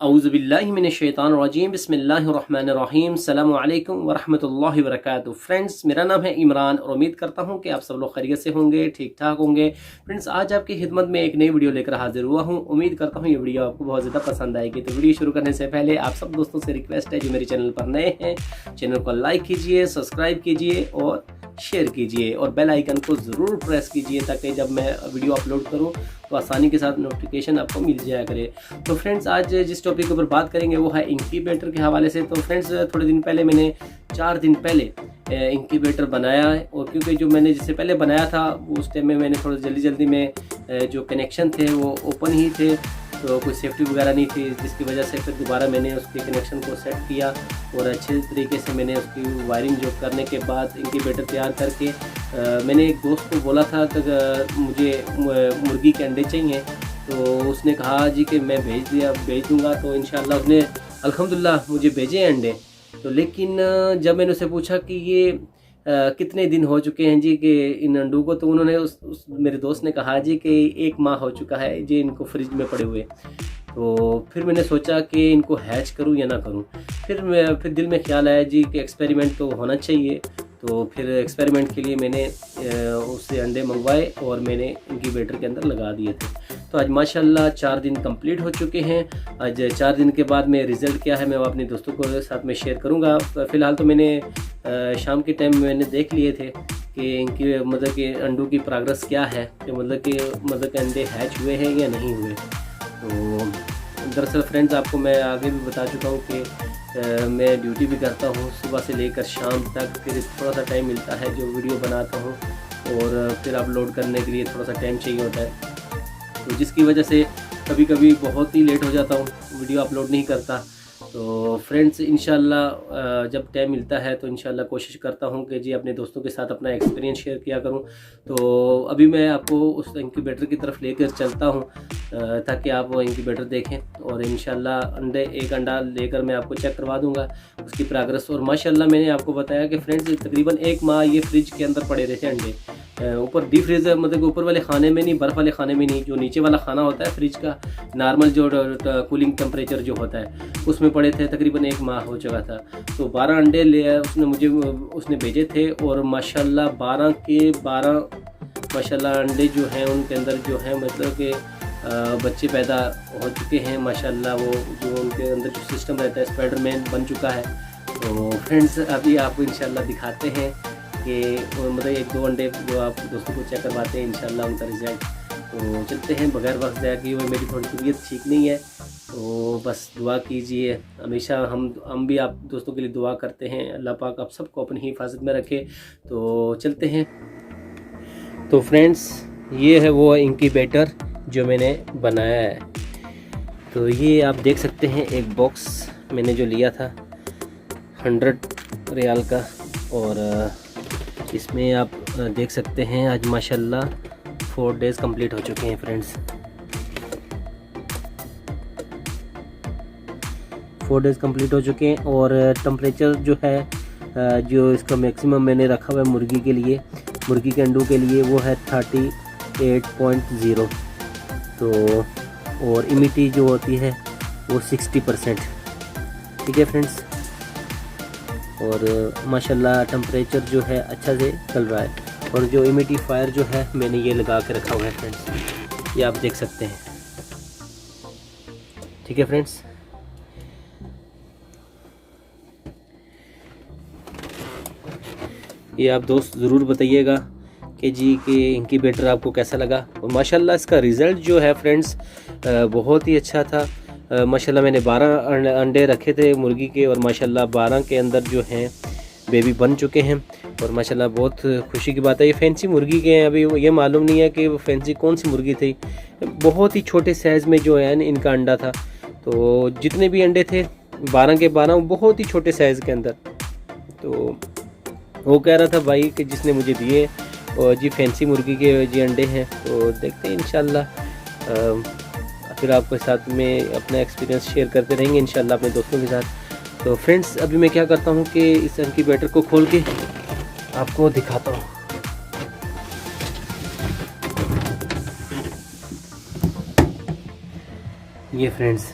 औज़ु बिल्लाहि मिनश्शैतानिर्रजीम बिस्मिल्लाहिर्रहमानिर्रहीम अस्सलामु अलैकुम वरहमतुल्लाहि वबरकातुहू। फ्रेंड्स, मेरा नाम है इमरान और उम्मीद करता हूँ कि आप सब लोग खैरियत से होंगे, ठीक ठाक होंगे। फ्रेंड्स, आज आपकी खिदमत में एक नई वीडियो लेकर हाजिर हुआ हूँ। उम्मीद करता हूँ ये वीडियो आपको बहुत ज़्यादा पसंद आएगी। तो वीडियो शुरू करने से पहले आप सब दोस्तों से रिक्वेस्ट है, जो मेरे चैनल पर नए हैं, चैनल को लाइक कीजिए, सब्सक्राइब कीजिए और शेयर कीजिए और बेल आइकन को ज़रूर प्रेस कीजिए ताकि जब मैं वीडियो अपलोड करूं तो आसानी के साथ नोटिफिकेशन आपको मिल जाया करे। तो फ्रेंड्स, आज जिस टॉपिक के ऊपर बात करेंगे वो है इंक्यूबेटर के हवाले से। तो फ्रेंड्स, थोड़े दिन पहले मैंने 4 दिन पहले इंक्यूबेटर बनाया है, और क्योंकि जो मैंने जिससे पहले बनाया था उस टाइम में मैंने थोड़ा जल्दी में जो कनेक्शन थे वो ओपन ही थे, तो कोई सेफ्टी वगैरह नहीं थी, जिसकी वजह से फिर दोबारा मैंने उसके कनेक्शन को सेट किया और अच्छे तरीके से मैंने उसकी वायरिंग जो करने के बाद इंक्यूबेटर तैयार करके मैंने एक दोस्त को बोला था कि मुझे मुर्गी के अंडे चाहिए, तो उसने कहा जी कि मैं भेज दूंगा। तो इंशाल्लाह उसने अल्हम्दुलिल्लाह मुझे भेजे अंडे। तो लेकिन जब मैंने उससे पूछा कि ये कितने दिन हो चुके हैं जी कि इन अंडों को, तो उन्होंने उस मेरे दोस्त ने कहा जी कि 1 माह हो चुका है जी इनको फ्रिज में पड़े हुए। तो फिर मैंने सोचा कि इनको हैच करूं या ना करूं। फिर दिल में ख्याल आया जी कि एक्सपेरिमेंट तो होना चाहिए। तो फिर एक्सपेरिमेंट के लिए मैंने उससे अंडे मंगवाए और मैंने इंक्यूबेटर के अंदर लगा दिए थे। तो आज माशाल्लाह 4 दिन कंप्लीट हो चुके हैं। आज 4 दिन के बाद में रिज़ल्ट क्या है मैं वो अपने दोस्तों को साथ में शेयर करूंगा। फ़िलहाल तो मैंने शाम के टाइम मैंने देख लिए थे कि इनकी मतलब कि अंडों की प्रोग्रेस क्या है, कि मतलब कि अंडे हैच हुए हैं या नहीं हुए। तो दरअसल फ्रेंड्स, आपको मैं आगे भी बता चुका हूँ कि मैं ड्यूटी भी करता हूँ सुबह से लेकर शाम तक, फिर थोड़ा सा टाइम मिलता है जो वीडियो बनाता हूँ और फिर अपलोड करने के लिए थोड़ा सा टाइम चाहिए होता है, तो जिसकी वजह से कभी कभी बहुत ही लेट हो जाता हूँ, वीडियो अपलोड नहीं करता। तो फ्रेंड्स, इंशाल्लाह जब टाइम मिलता है तो इंशाल्लाह कोशिश करता हूँ कि जी अपने दोस्तों के साथ अपना एक्सपीरियंस शेयर किया करूँ। तो अभी मैं आपको उस इंक्यूबेटर की तरफ लेकर चलता हूँ ताकि आप वो इंक्यूबेटर देखें, और इंशाल्लाह एक अंडा लेकर मैं आपको चेक करवा दूँगा उसकी प्रोग्रेस। और माशाल्लाह मैंने आपको बताया कि फ्रेंड्स तकरीबन 1 माह ये फ्रिज के अंदर पड़े रहे थे अंडे, ऊपर डीप फ्रीजर मतलब ऊपर वाले खाने में नहीं, बर्फ़ वाले खाने में नहीं, जो नीचे वाला खाना होता है फ्रिज का नॉर्मल जो कूलिंग टेम्परेचर जो होता है उसमें पड़े थे। तकरीबन 1 माह हो चुका था। तो 12 अंडे उसने भेजे थे और माशाल्लाह 12 के 12 माशाल्लाह अंडे जो हैं उनके अंदर जो है मतलब कि बच्चे पैदा हो चुके हैं माशाल्लाह। वो जो उनके अंदर जो सिस्टम रहता है स्पाइडरमैन बन चुका है। तो फ्रेंड्स, अभी आपको इंशाल्लाह दिखाते हैं कि मतलब 1-2 अंडे जो आप दोस्तों को चेक करवाते हैं इंशाल्लाह उनका रिज़ल्ट। तो चलते हैं बगैर वक्त ज़ाया किए हुए, मेरी थोड़ी तबीयत ठीक नहीं है, तो बस दुआ कीजिए। हमेशा हम भी आप दोस्तों के लिए दुआ करते हैं, अल्लाह पाक आप सबको अपनी हिफाजत में रखे। तो चलते हैं। तो फ्रेंड्स, ये है वो इंक्यूबेटर जो मैंने बनाया है। तो ये आप देख सकते हैं एक बॉक्स मैंने जो लिया था 100 रियाल का, और इसमें आप देख सकते हैं आज माशाल्लाह 4 डेज़ कंप्लीट हो चुके हैं फ्रेंड्स। 4 डेज़ कंप्लीट हो चुके हैं और टेम्परेचर जो है जो इसका मैक्सिमम मैंने रखा हुआ है मुर्गी के लिए, मुर्गी के अंडों के लिए, वो है 38.0। तो और इमिटी जो होती है वो 60%। ठीक है फ्रेंड्स, और माशाल्लाह टेम्परेचर जो है अच्छा से चल रहा है। और जो इमिडिफायर जो है मैंने ये लगा के रखा हुआ है फ्रेंड्स, ये आप देख सकते हैं। ठीक है फ्रेंड्स, ये आप दोस्त ज़रूर बताइएगा कि जी कि इंक्यूबेटर आपको कैसा लगा। और माशाल्लाह इसका रिज़ल्ट जो है फ्रेंड्स बहुत ही अच्छा था। माशाल्लाह मैंने 12 अंडे रखे थे मुर्गी के, और माशाल्लाह 12 के अंदर जो हैं बेबी बन चुके हैं। और माशाल्लाह बहुत खुशी की बात है। ये फैंसी मुर्गी के हैं, अभी ये मालूम नहीं है कि वो फैंसी कौन सी मुर्गी थी। बहुत ही छोटे साइज़ में जो है इनका अंडा था। तो जितने भी अंडे थे 12 के 12 बहुत ही छोटे साइज़ के अंदर। तो वो कह रहा था भाई कि जिसने मुझे दिए और जी फैंसी मुर्गी के जी अंडे हैं। तो देखते हैं इंशाल्लाह फिर आपके साथ में अपना एक्सपीरियंस शेयर करते रहेंगे इंशाल्लाह अपने दोस्तों के साथ। तो फ्रेंड्स, अभी मैं क्या करता हूँ कि इस इंक्यूबेटर को खोल के आपको दिखाता हूँ। ये फ्रेंड्स